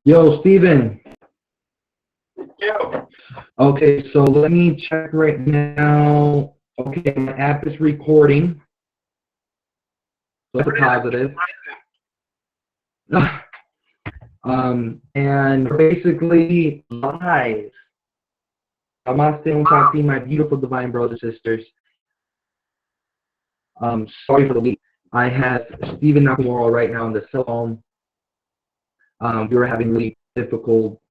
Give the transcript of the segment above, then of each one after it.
Yo, Steven. Yo. Okay, so let me check right now. Okay, my app is recording. So that's a positive. And basically live. Namaste and Kati, my beautiful divine brothers and sisters. Sorry for the leak. I have Stephen Nakamura right now on the cell phone. We were having really difficult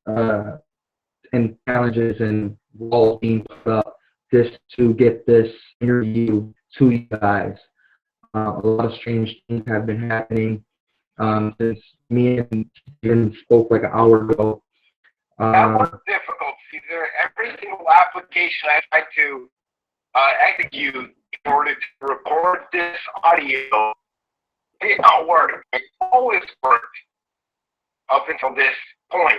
and challenges and walls being put up just to get this interview to you guys. A lot of strange things have been happening since me and Steven spoke like an hour ago. That was difficult, Caesar. Every single application I tried to execute in order to record this audio did not work. It always worked up until this point.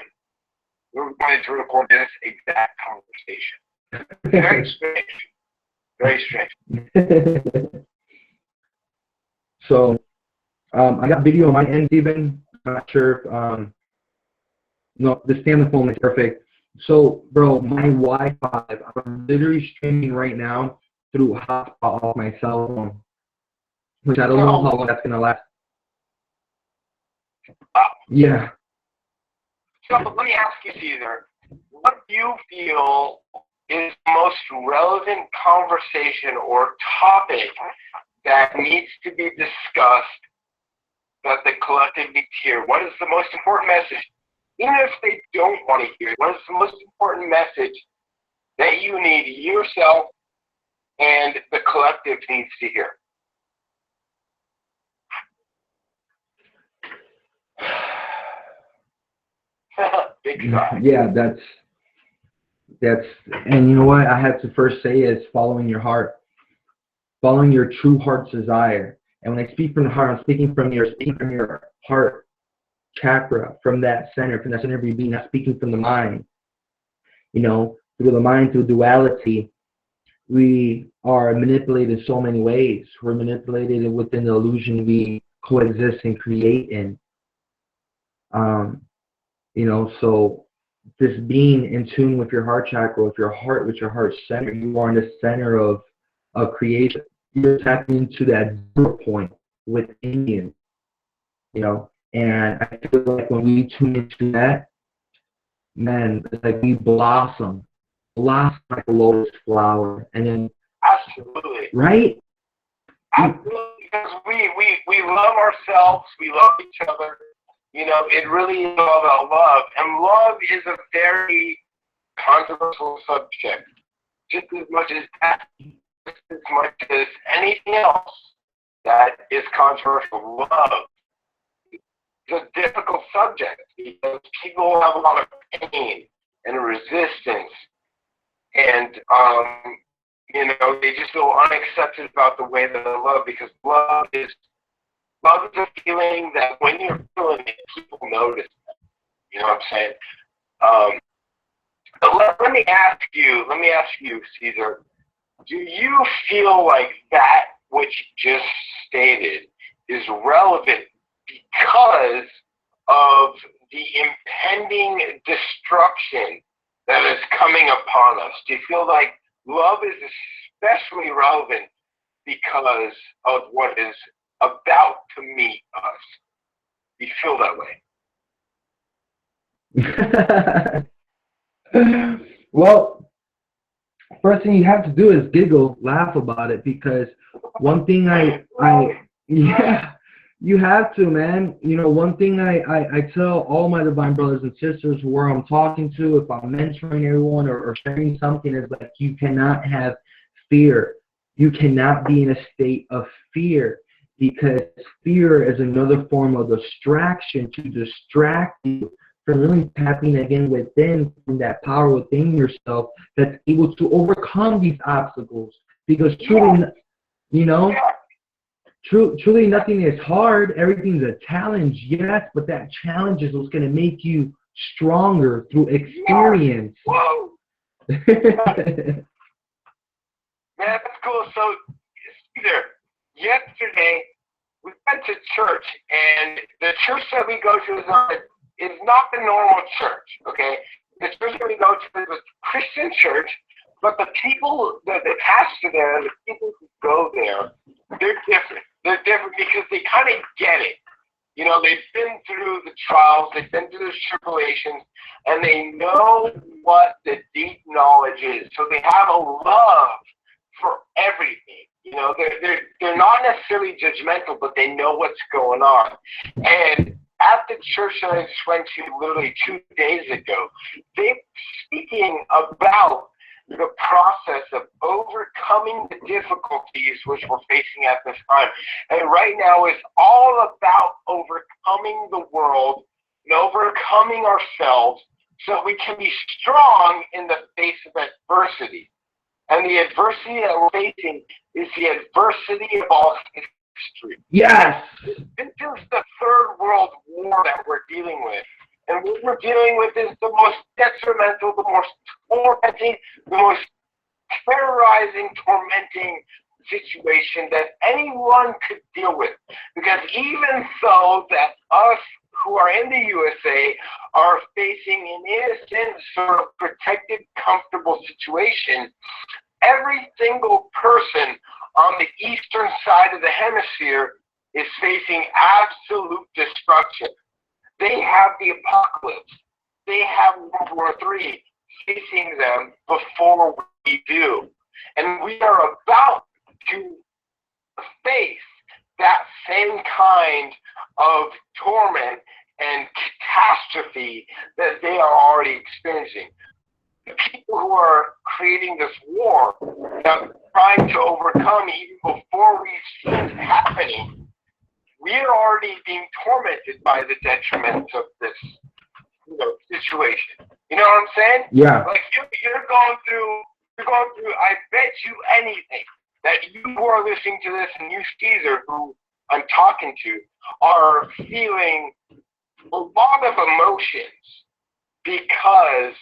We were going to record this exact conversation. Very strange. Very strange. So, I got video on my end, Steven. I'm not sure if, no, the stand phone is perfect. So, bro, my Wi-Fi, I'm literally streaming right now through hotspot off my cell phone, which I don't know how long that's going to last. Yeah. So let me ask you, Caesar, what do you feel is the most relevant conversation or topic that needs to be discussed that the collective needs to hear? What is the most important message? Even if they don't want to hear it, what is the most important message that you need yourself and the collective needs to hear? Big sigh. Yeah, that's, and you know what I have to first say is following your heart, following your true heart's desire. And when I speak from the heart, I'm speaking from your heart chakra, from that center of your being, not speaking from the mind. You know, through the mind, through duality, we are manipulated in so many ways. We're manipulated within the illusion we coexist and create in. You know, so this being in tune with your heart chakra, with your heart center, you are in the center of creation. You're tapping into that zero point within you, you know. And I feel like when we tune into that, man, it's like we blossom like a lotus flower, and then absolutely right. Absolutely, because we love ourselves, we love each other. You know, it really is all about love. And love is a very controversial subject. Just as much as that, just as much as anything else that is controversial. Love is a difficult subject because people have a lot of pain and resistance. And, you know, they just feel unaccepted about the way that they love, because love is a feeling that when you're feeling it, people notice it. You know what I'm saying? But let me ask you, Caesar, do you feel like that which you just stated is relevant because of the impending destruction that is coming upon us? Do you feel like love is especially relevant because of what is about to meet us? You feel that way? Well, first thing you have to do is giggle, laugh about it, because one thing yeah, you have to, man. You know, one thing I tell all my divine brothers and sisters where I'm talking to, if I'm mentoring everyone or sharing something, is like, you cannot have fear. You cannot be in a state of fear, because fear is another form of distraction to distract you from really tapping again within, from that power within yourself that's able to overcome these obstacles. Because truly, you know, truly nothing is hard. Everything's a challenge, yes, but that challenge is what's going to make you stronger through experience. Whoa! Man, that's cool. So, Caesar, yesterday we went to church, and the church that we go to is on is not the normal church, okay? The church that we go to is a Christian church, but the people, the pastor there, the people who go there, they're different. They're different because they kind of get it. You know, they've been through the trials, they've been through the tribulations, and they know what the deep knowledge is. So they have a love for everything. You know, they're not necessarily judgmental, but they know what's going on. And at the church that I just went to literally 2 days ago, they're speaking about the process of overcoming the difficulties which we're facing at this time. And right now is all about overcoming the world and overcoming ourselves so we can be strong in the face of adversity. And the adversity that we're facing is the adversity of all history. Yes. This is the third world war that we're dealing with. And what we're dealing with is the most detrimental, the most tormenting, the most terrorizing, tormenting situation that anyone could deal with. Because even so that us who are in the USA are facing an innocent, sort of protected, comfortable situation, every single person on the eastern side of the hemisphere is facing absolute destruction. They have the apocalypse. They have World War III facing them before we do. And we are about to face that same kind of torment and catastrophe that they are already experiencing. The people who are creating this war, that are trying to overcome even before we've seen it happening, we are already being tormented by the detriments of this, situation. You know what I'm saying? Yeah. Like you're going through. I bet you anything that you who are listening to this and you, Caesar, who I'm talking to, are feeling a lot of emotions because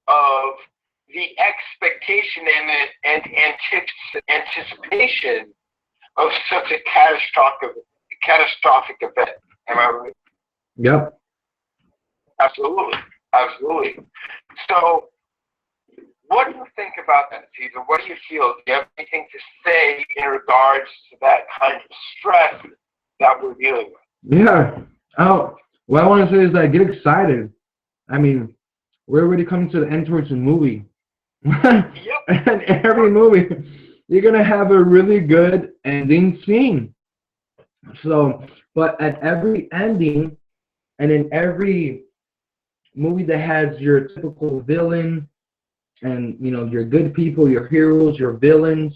of the expectation and anticipation of such a catastrophic event. Am I right? Yep. Absolutely. So, what do you think about that, Caesar? What do you feel? Do you have anything to say in regards to that kind of stress that we're dealing with? Yeah. Oh, what I want to say is that get excited. I mean, we're already coming to the end towards the movie. Yep. And every movie, you're going to have a really good ending scene. So, but at every ending, and in every movie that has your typical villain, and your good people, your heroes, your villains,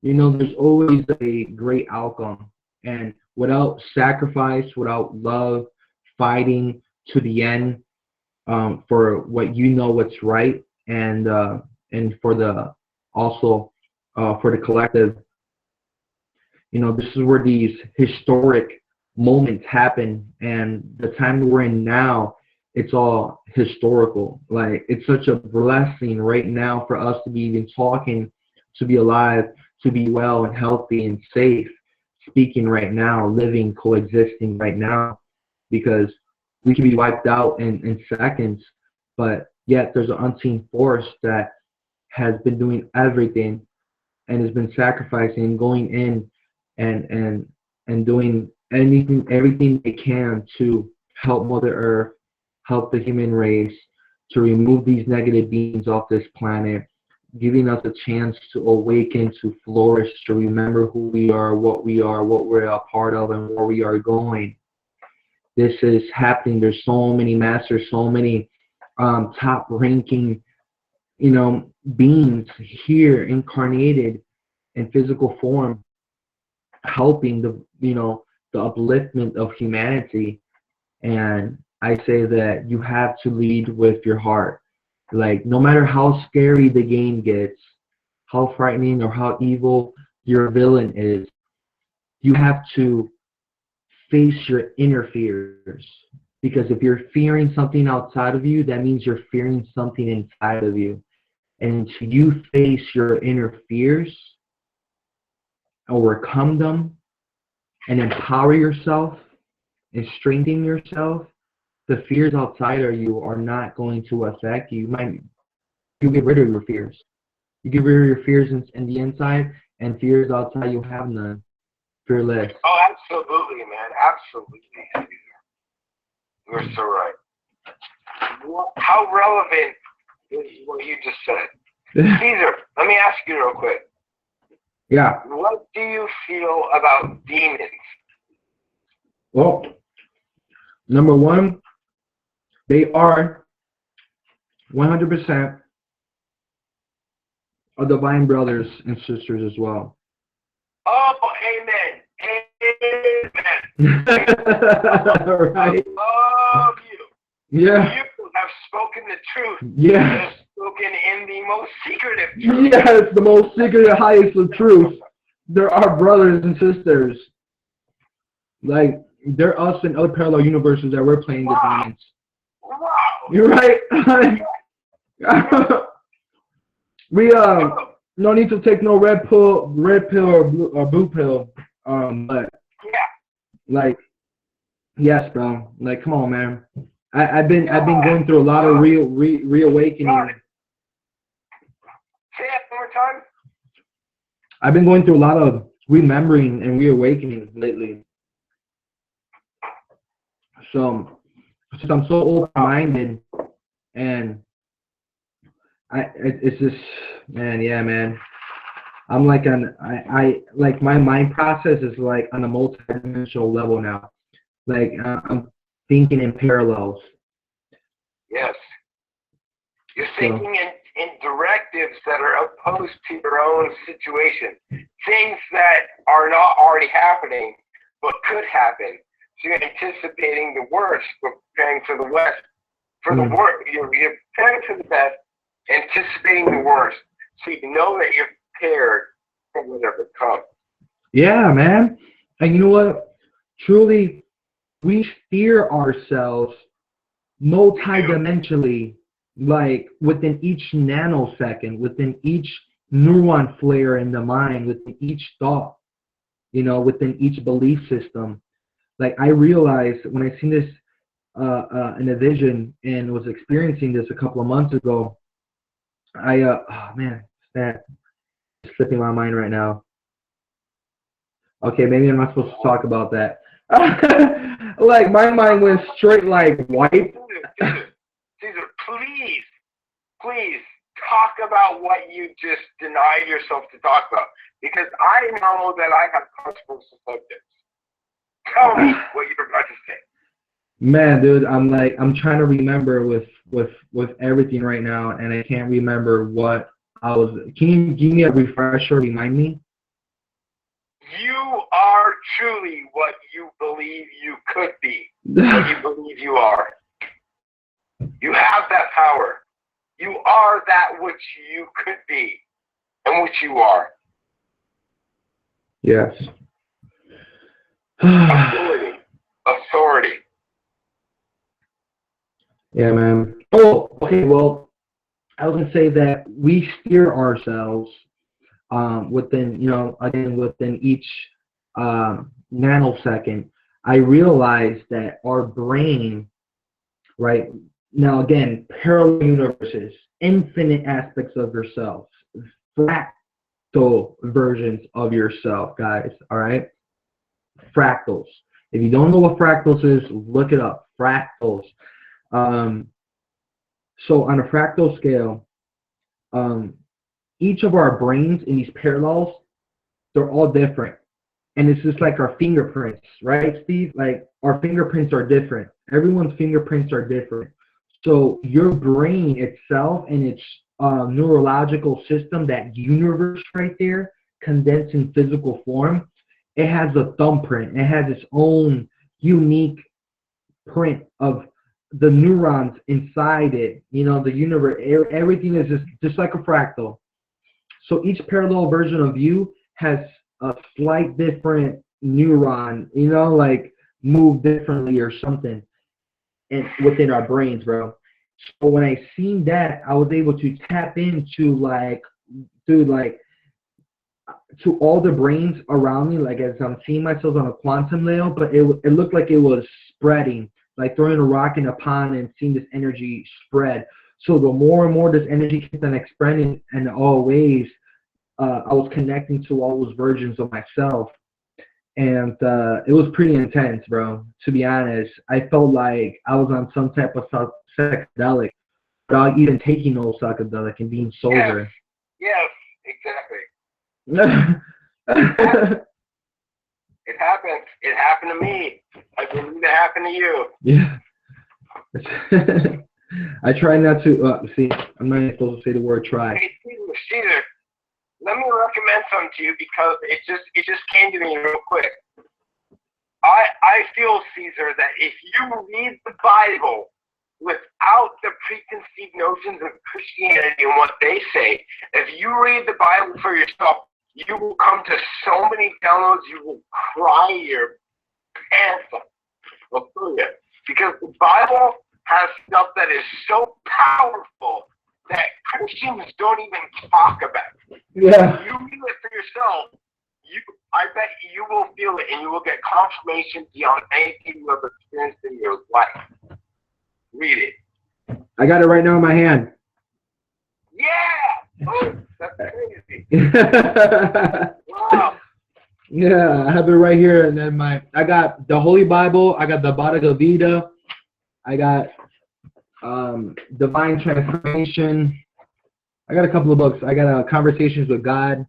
there's always a great outcome. And without sacrifice, without love, fighting to the end for what's right, and for the for the collective. This is where these historic moments happen, and the time we're in now, it's all historical. Like, it's such a blessing right now for us to be even talking, to be alive, to be well and healthy and safe, speaking right now, living, coexisting right now, because we can be wiped out in seconds, but yet there's an unseen force that has been doing everything and has been sacrificing and going in and doing everything they can to help Mother Earth, help the human race, to remove these negative beings off this planet, giving us a chance to awaken, to flourish, to remember who we are, what we're a part of, and where we are going. This is happening. There's so many masters, so many top-ranking, beings here incarnated in physical form, helping the upliftment of humanity. And I say that you have to lead with your heart. Like, no matter how scary the game gets, how frightening or how evil your villain is, you have to face your inner fears. Because if you're fearing something outside of you, that means you're fearing something inside of you. And until you face your inner fears, overcome them, and empower yourself and strengthen yourself, the fears outside of you are not going to affect you. You get rid of your fears. You get rid of your fears in the inside, and fears outside, you have none. Fearless. Oh, absolutely, man. Absolutely. You're so right. How relevant is what you just said? Caesar, let me ask you real quick. Yeah. What do you feel about demons? Well, number one, they are 100% our divine brothers and sisters as well. Oh, amen. Amen. Right? I love you. Yeah. You have spoken the truth. Yes. You have spoken in the most secretive truth. Yes, the most secret and highest of truth. They're our brothers and sisters. Like, they're us in other parallel universes that we're playing the demons. Wow. You're right. We no need to take no red pill or blue pill. But like, yes, bro. Like, come on, man. I've been going through a lot of reawakening. Say that one more time. I've been going through a lot of remembering and reawakening lately. So, since I'm so open-minded, and it's just, man, yeah, man. I'm like I like my mind process is like on a multi-dimensional level now. Like I'm thinking in parallels. Yes. You're thinking in directives that are opposed to your own situation. Things that are not already happening, but could happen. So you're anticipating the worst, but preparing for the worst. For the worst, you're preparing for the best, anticipating the worst. So you know that you're prepared for whatever comes. Yeah, man. And you know what? Truly, we steer ourselves multidimensionally, like within each nanosecond, within each neuron flare in the mind, within each thought, within each belief system. Like I realized when I seen this in a vision and was experiencing this a couple of months ago, oh man, it's slipping my mind right now. Okay, maybe I'm not supposed to talk about that. Like my mind went straight like white. Caesar, please talk about what you just denied yourself to talk about, because I know that I have controversial subjects. Tell me what you're about to say. Man, dude, I'm trying to remember with everything right now, and I can't remember what I was. Can you give me a refresher? Remind me. You are truly what you believe you could be. What you believe you are. You have that power. You are that which you could be, and which you are. Yes. Authority. Yeah, man. Oh, okay. Well, I was gonna say that we steer ourselves within, again within each nanosecond. I realized that our brain, right now, again, parallel universes, infinite aspects of yourself, fractal versions of yourself, guys. All right. Fractals. If you don't know what fractals is, look it up. Fractals. So on a fractal scale, each of our brains in these parallels, they're all different. And it's just like our fingerprints, right, Steve? Like our fingerprints are different. Everyone's fingerprints are different. So your brain itself and its neurological system, that universe right there, condensed in physical form, it has a thumbprint. It has its own unique print of the neurons inside it. The universe, everything is just like a fractal. So each parallel version of you has a slight different neuron, like move differently or something, and within our brains, bro. So when I seen that, I was able to tap into to all the brains around me, like as I'm seeing myself on a quantum level, but it looked like it was spreading like throwing a rock in a pond and seeing this energy spread. So the more and more this energy kept on expanding in all ways, I was connecting to all those versions of myself. And it was pretty intense, bro. To be honest, I felt like I was on some type of psychedelic without even taking no psychedelic and being sober. Yes, exactly. It happened. It happened to me. I believe it happened to you. Yeah. I try not to see. I'm not even supposed to say the word try. Hey, Caesar, let me recommend something to you because it just came to me real quick. I feel, Caesar, that if you read the Bible without the preconceived notions of Christianity and what they say, if you read the Bible for yourself, you will come to so many downloads, you will cry your pants off. I'll tell you. Because the Bible has stuff that is so powerful that Christians don't even talk about. Yeah. If you read it for yourself, I bet you will feel it and you will get confirmation beyond anything you have experienced in your life. Read it. I got it right now in my hand. Yeah! Oh, that's crazy. Wow. Yeah, I have it right here, and then I got the Holy Bible, I got the Bhagavad Gita, I got Divine Transformation. I got a couple of books. I got Conversations with God,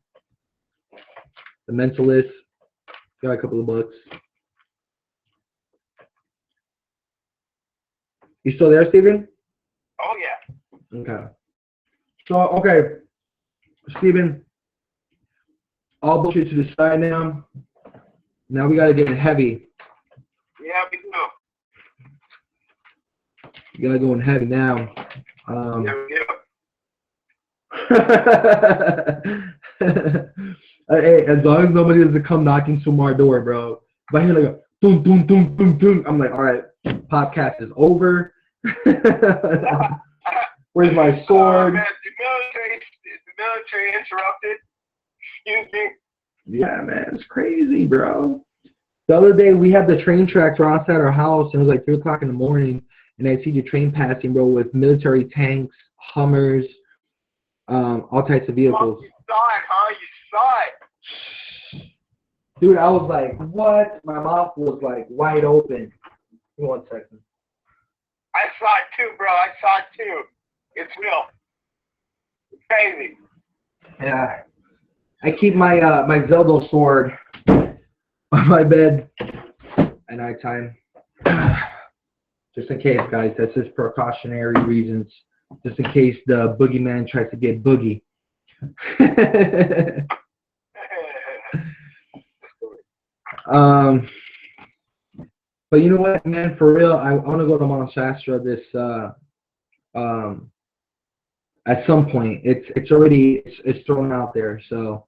The Mentalist. Got a couple of books. You still there, Stephen? Oh yeah. Okay. So okay, Stephen. All bullshit to the side now. Now we gotta get heavy. Yeah, we do. You gotta go in heavy now. Yeah, we do. Hey, as long as nobody doesn't come knocking to my door, bro. If I hear like a boom, boom, boom, boom, boom, I'm like, all right, podcast is over. Where's my sword? Man, the military interrupted. Excuse me. Yeah, man, it's crazy, bro. The other day we had the train tracks right outside our house, and it was like 3 o'clock in the morning, and I see the train passing, bro, with military tanks, Hummers, all types of vehicles. You saw it, huh? You saw it. Dude, I was like, what? My mouth was like wide open. Give me 1 second. I saw it too, bro. I saw it too. It's real. It's crazy. Yeah. I keep my my Zelda sword on my bed at nighttime. Just in case, guys. That's just precautionary reasons. Just in case the boogeyman tries to get boogie. But you know what, man? For real, I want to go to Mount Shasta this at some point. It's already it's thrown out there, so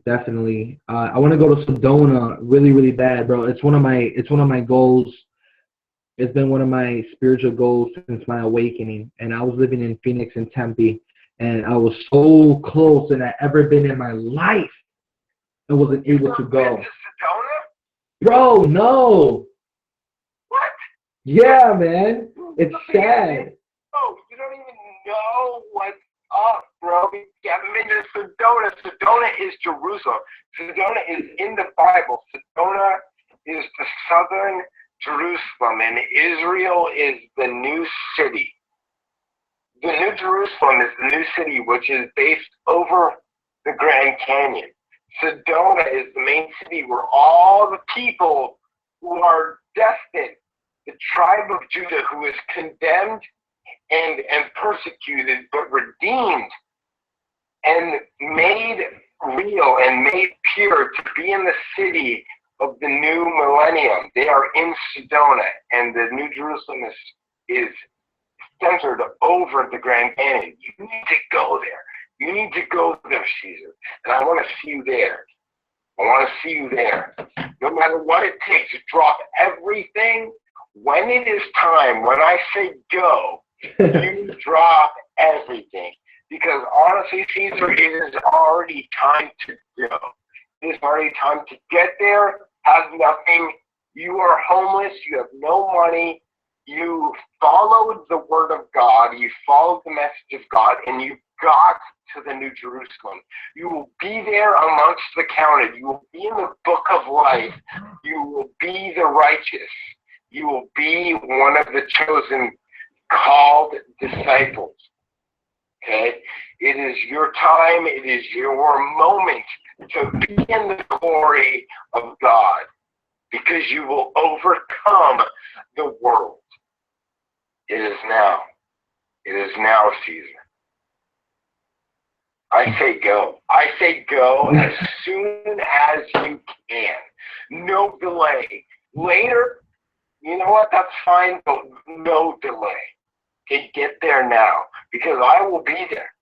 definitely. I want to go to Sedona really, really bad, bro. It's one of my goals. It's been one of my spiritual goals since my awakening. And I was living in Phoenix and Tempe, and I was so close than I ever been in my life. I wasn't able to go. Been to Sedona? Bro, no. What? Yeah, man. It's sad. Oh, you don't even know what's up, bro. You haven't been to Sedona. Sedona is Jerusalem. Sedona is in the Bible. Sedona is the southern Jerusalem, and Israel is the new city. The New Jerusalem is the new city, which is based over the Grand Canyon. Sedona is the main city where all the people who are destined, the tribe of Judah who is condemned and persecuted, but redeemed and made real and made pure to be in the city of the new millennium. They are in Sedona, and the New Jerusalem is centered over the Grand Canyon. You need to go there. You need to go there, Caesar. And I want to see you there. I want to see you there. No matter what it takes, drop everything. When it is time, when I say go, you drop everything. Because honestly, Caesar, it is already time to go. It is already time to get there. Has nothing You are homeless. You have no money. You followed the word of God. You followed the message of God, and you got to the New Jerusalem. You will be there amongst the counted. You will be in the book of life. You will be the righteous. You will be one of the chosen, called disciples. Okay? It is your time. It is your moment to be in the glory of God, because you will overcome the world. It is now. It is now, Caesar. I say go. I say go as soon as you can. No delay. Later, you know what? That's fine, but no delay. Okay, get there now, because I will be there.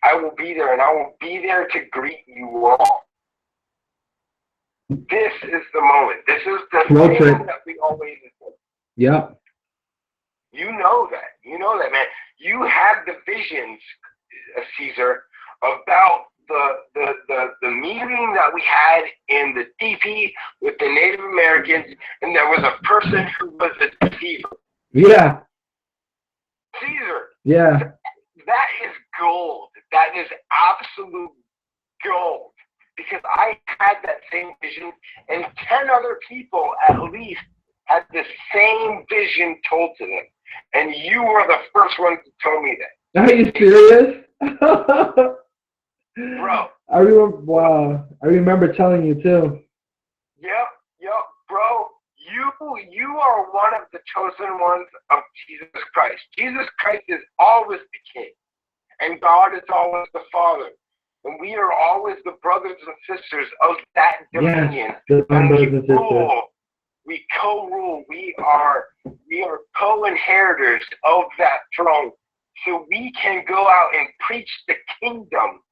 I will be there, and I will be there to greet you all. This is the moment. This is the thing that we all waited for. Yeah. You know that. You know that, man. You had the visions, Caesar, about the meeting that we had in the DP with the Native Americans, and there was a person who was a deceiver. Yeah. Caesar. Yeah. That is gold. That is absolute gold. Because I had that same vision, and 10 other people at least had the same vision told to them. And you were the first one to tell me that. Are you serious? Bro. I remember telling you too. Yep, bro. You are one of the chosen ones of Jesus Christ. Jesus Christ is always the King, and God is always the Father. And we are always the brothers and sisters of that dominion. Yes, and brothers and sisters. We co-rule. We are co-inheritors of that throne. So we can go out and preach the kingdom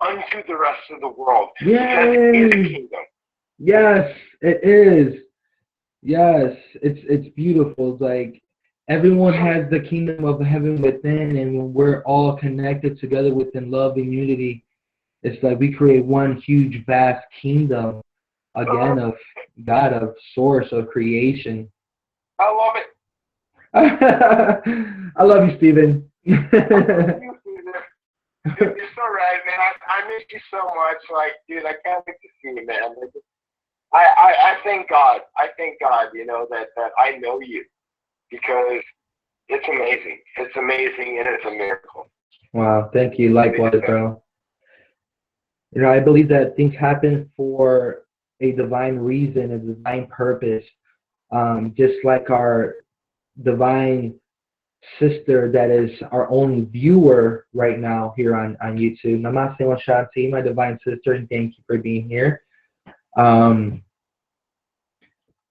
unto the rest of the world. Yay. Because it is a kingdom. Yes, it is. Yes, it's beautiful. It's like everyone has the kingdom of heaven within, and when we're all connected together within love and unity, it's like we create one huge, vast kingdom, again, of God, of source, of creation. I love it. I love you, Stephen. I love you, Caesar. Dude, you're so right, man. I miss you so much. Like, dude, I can't wait to see you, man. Like, I thank God. I thank God, you know, that I know you, because it's amazing. It's amazing, and it's a miracle. Wow, thank you. Likewise, bro. You know, I believe that things happen for a divine reason, a divine purpose. Just like our divine sister that is our only viewer right now here on YouTube. Namaste Shanti, my divine sister, and thank you for being here.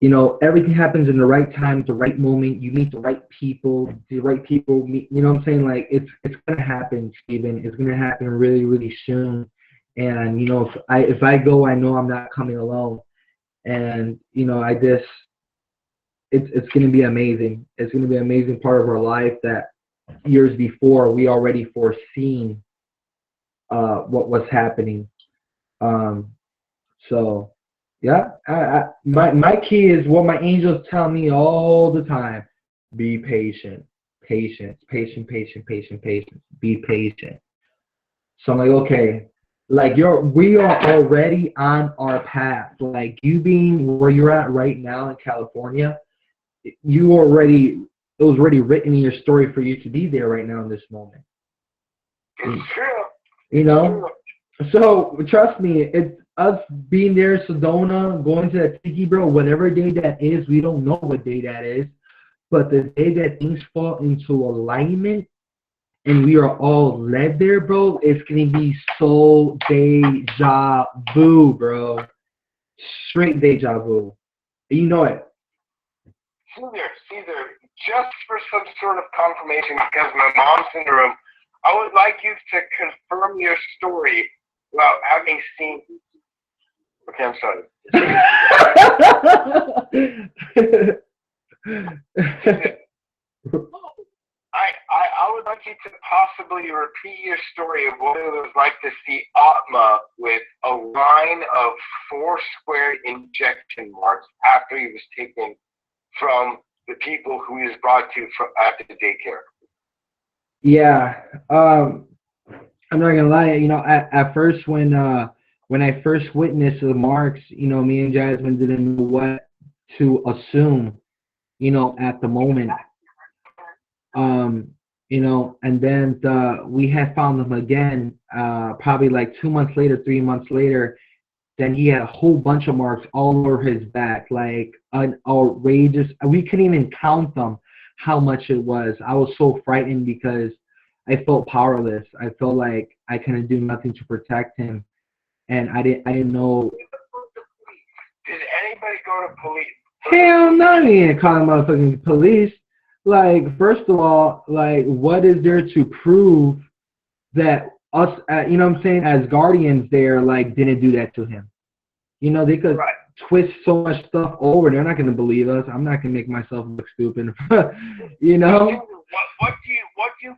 You know, everything happens in the right time, the right moment. You meet the right people meet, you know what I'm saying? Like, it's going to happen, Stephen. It's going to happen really, really soon. And, you know, if I go, I know I'm not coming alone. And, you know, it's going to be amazing. It's going to be an amazing part of our life that years before we already foreseen what was happening. So, yeah, my key is what my angels tell me all the time: be patient, patience, patient, be patient. So I'm like, okay, like we are already on our path. Like, you being where you're at right now in California, it was already written in your story for you to be there right now in this moment. It's true. You know? So trust me, it's us being there, Sedona, going to that tiki, bro, whatever day that is, we don't know what day that is, but the day that things fall into alignment and we are all led there, bro, it's going to be so deja vu, bro. Straight deja vu. You know it. Caesar, just for some sort of confirmation, because my mom's in the room, I would like you to confirm your story without having seen. Okay, I'm sorry. I would like you to possibly repeat your story of what it was like to see Atma with a line of 4 square injection marks after he was taken from the people who he was brought to from at the daycare. Yeah. I'm not gonna lie. You know, at first when I first witnessed the marks, you know, me and Jasmine didn't know what to assume. You know, at the moment. You know, and then we had found him again, probably like 2 months later, 3 months later. Then he had a whole bunch of marks all over his back, like an outrageous. We couldn't even count them, how much it was. I was so frightened because I felt powerless. I felt like I couldn't do nothing to protect him, and I didn't know. Did anybody go to police? Hell no, he ain't calling motherfucking police. Like, first of all, like, what is there to prove that us, you know what I'm saying, as guardians there, like, didn't do that to him? You know, they could twist so much stuff over. They're not going to believe us. I'm not going to make myself look stupid. You know? What do you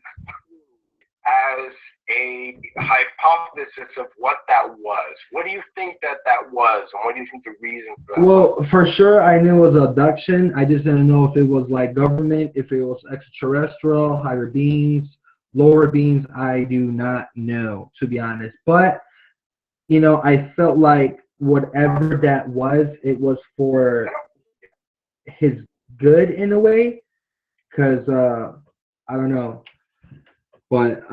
as a hypothesis of what that was? What do you think that was, and what do you think the reason for that was? Well, for sure, I knew it was abduction. I just didn't know if it was like government, if it was extraterrestrial, higher beings, lower beings. I do not know, to be honest. But, you know, I felt like whatever that was, it was for his good in a way, because I don't know. But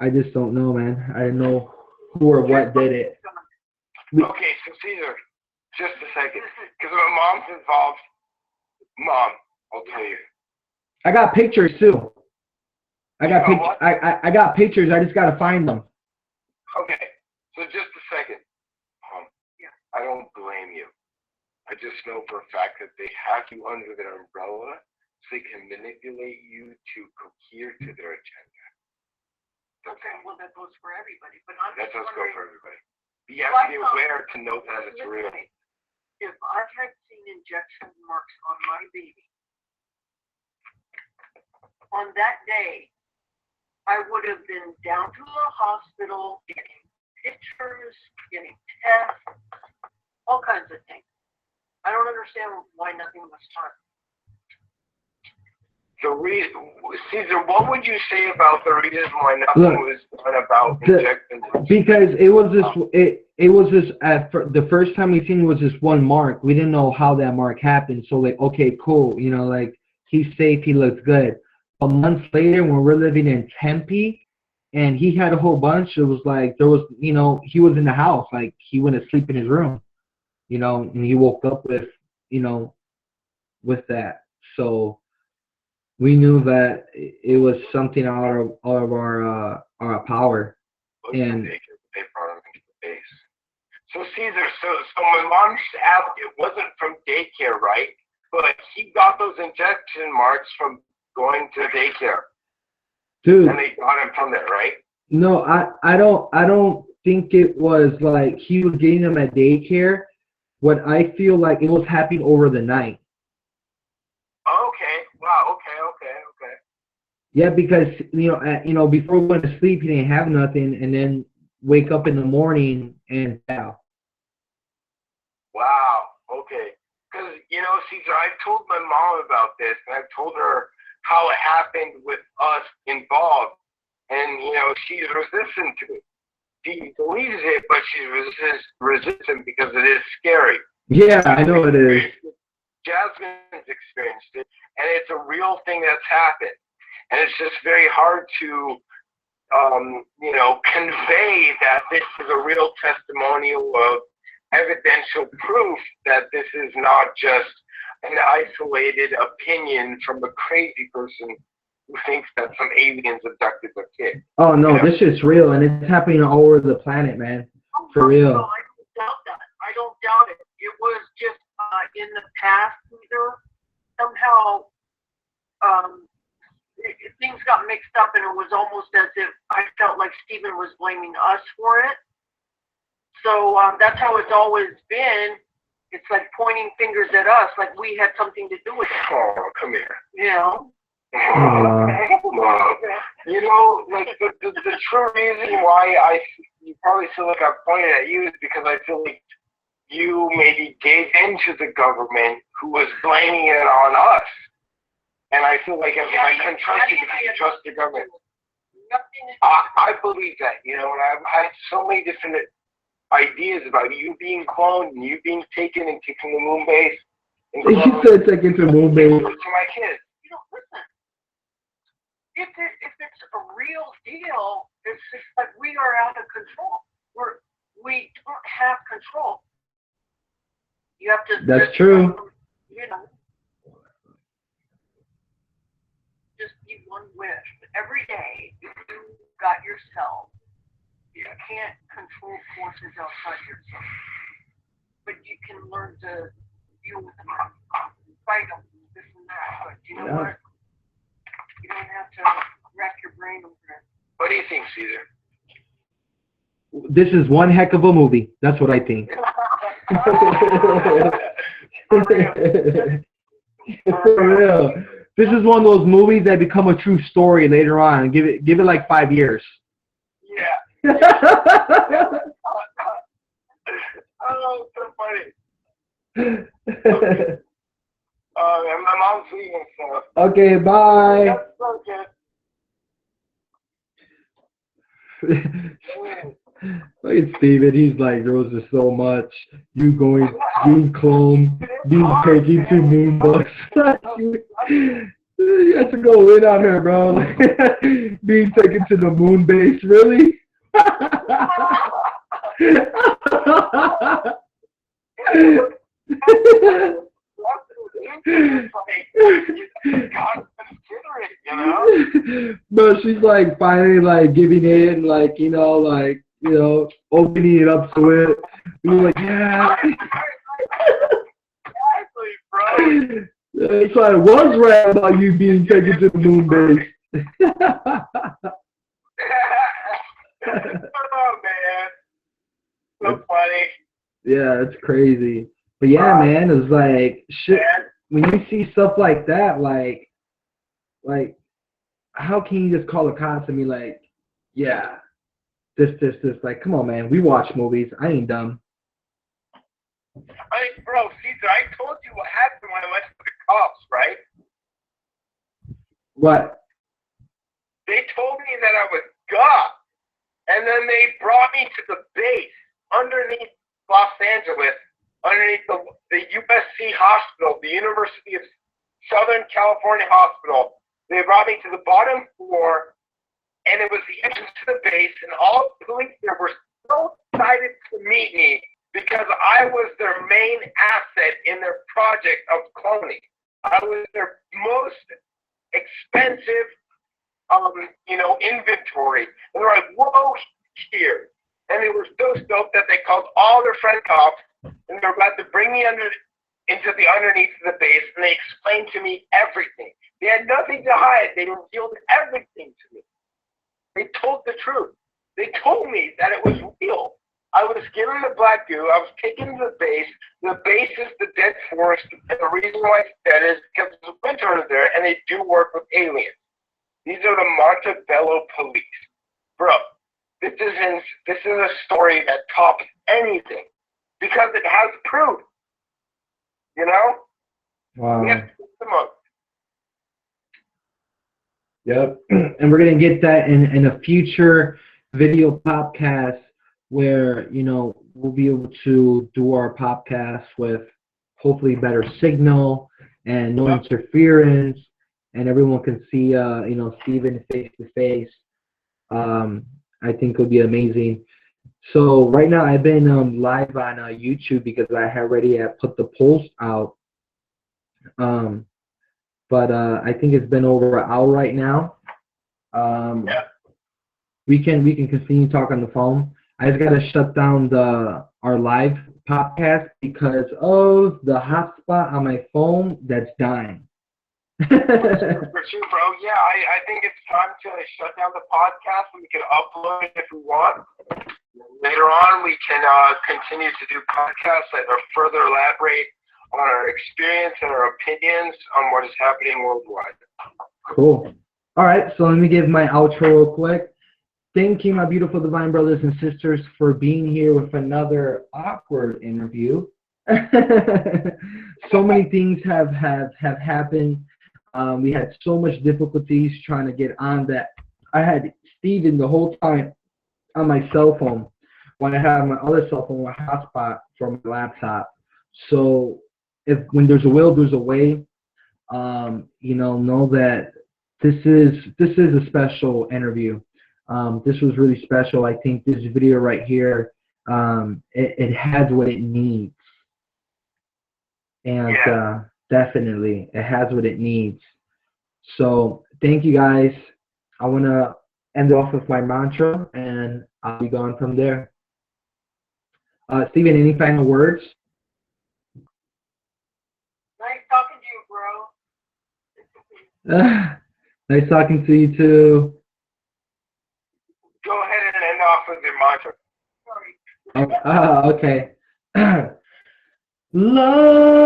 I just don't know, man. I don't know who or what did it. Okay, so Caesar, just a second, because my mom's involved. Mom, I'll tell you. I got pictures too. I got pictures. I just gotta find them. Okay, so just a second. I don't blame you. I just know for a fact that they have you under their umbrella so they can manipulate you to cohere to their agenda. Okay, well that goes for everybody, but that does go for everybody. But you have to be aware to know that it's real. If I had seen injection marks on my baby, on that day, I would have been down to the hospital getting pictures, getting tests, all kinds of things. I don't understand why nothing was done. Caesar, what would you say about the reason why nothing was done about injecting? Because it was this the first time we seen it was this one mark. We didn't know how that mark happened. So like, okay, cool, you know, like he's safe, he looks good. A month later, when we're living in Tempe, and he had a whole bunch, it was like there was, you know, he was in the house, like he went to sleep in his room, you know, and he woke up with, you know, with that. So we knew that it was something out of our power. And they brought him into the base. So Caesar, so my mom just asked, it wasn't from daycare, right? But he got those injection marks from going to daycare. Dude. And they got him from there, right? No, I don't think it was like he was getting them at daycare. What I feel like it was happening over the night. Okay. Wow. Okay. Yeah, because you know, before we went to sleep, he didn't have nothing, and then wake up in the morning and wow. Wow. Okay. Because Caesar, I've told my mom about this, and I've told her how it happened with us involved, and she's resistant to it. She believes it, but she's resistant because it is scary. Yeah, I know it is. Jasmine's experienced it, and it's a real thing that's happened. And it's just very hard to, convey that this is a real testimonial of evidential proof that this is not just an isolated opinion from a crazy person who thinks that some aliens abducted their kid. Oh, no, this shit's real, and it's happening all over the planet, man. For real. No, I don't doubt that. I don't doubt it. It was just in the past, either somehow things got mixed up, and it was almost as if I felt like Stephen was blaming us for it. So that's how it's always been. It's like pointing fingers at us, like we had something to do with it. Oh, come here. You know? No. love. You know, like the true reason why you probably feel like I'm pointing at you is because I feel like you maybe gave in to the government who was blaming it on us. And I feel like if I couldn't trust you because you trust the government. I believe that, you know, and I've had so many different ideas about you being cloned and you being taken and taken to the moon base. You said taken to the moon base. To my kids. You know, listen. If it's a real deal, it's just like we are out of control. We don't have control. You have to. That's true. You know, just be one wish. Every day, you got yourself. You can't control forces outside yourself, but you can learn to deal with them, fight them, this and that. But you know what? You don't have to wreck your brain over it. What do you think, Caesar? This is one heck of a movie. That's what I think. For real. This is one of those movies that become a true story later on. Give it like 5 years. Yeah. Oh, so funny. Okay. My mom's leaving, so. Okay, bye. That's so good. Look at Steven. He's like, there was just so much. You being cloned, being taken to moon bus. You have to go in on her, bro. Being taken to the moon base, really? But she's like finally like giving in, like, you know, opening it up to it. You're like, yeah. Exactly, bro. It's like, was right about you being taken to the moon base. Oh man, so funny. Yeah, it's crazy. But yeah, man, it's like shit. When you see stuff like that, like, how can you just call the cops and be like, yeah, this, like, come on, man. We watch movies. I ain't dumb. Bro, Caesar, I told you what happened when I went to the cops, right? What? They told me that I was God, and then they brought me to the base underneath Los Angeles, underneath the USC hospital, the University of Southern California Hospital. They brought me to the bottom floor, and it was the entrance to the base, and all the police there were so excited to meet me because I was their main asset in their project of cloning. I was their most expensive, inventory. And they're like, whoa, here. And they were so stoked that they called all their friend cops, and they're about to bring me into the underneath of the base, and they explained to me everything. They had nothing to hide. They revealed everything to me. They told the truth. They told me that it was real. I was given the black goo. I was taken to the base. The base is the dead forest. And the reason why it's dead is because there's a winter under there, and they do work with aliens. These are the Montebello police. Bro, this is a story that tops anything because it has proof. You know? Wow. We have to put them up. Yep. And we're going to get that in a future video podcast where, we'll be able to do our podcast with hopefully better signal and no interference, and everyone can see, Steven face to face. I think it'll be amazing. So right now I've been live on YouTube because I had already put the post out. But I think it's been over an hour right now. We can continue talking on the phone. I just gotta shut down our live podcast because of the hotspot on my phone that's dying. For sure, bro. Yeah, I think it's time to shut down the podcast and we can upload it if we want. Later on, we can continue to do podcasts that are further elaborate on our experience and our opinions on what is happening worldwide. Cool. All right, so let me give my outro real quick. Thank you, my beautiful divine brothers and sisters, for being here with another awkward interview. So many things have happened. We had so much difficulties trying to get on that. I had Steven the whole time on my cell phone when I have my other cell phone with hotspot from my laptop. So if when there's a will, there's a way. Know that this is a special interview. This was really special. I think this video right here, it has what it needs, and definitely it has what it needs. So thank you guys. I want to end off with my mantra, and I'll be gone from there. Steven, any final words? Nice talking to you, bro. Nice talking to you too. Go ahead and end off with your mantra. Okay.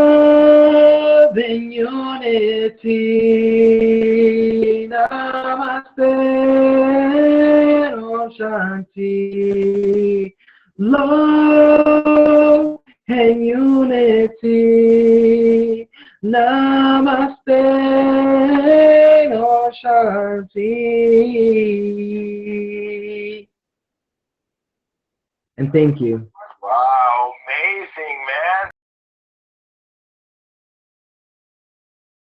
Love in unity. Namaste. Om Shanti. Love and unity. Namaste. Om Shanti. And thank you.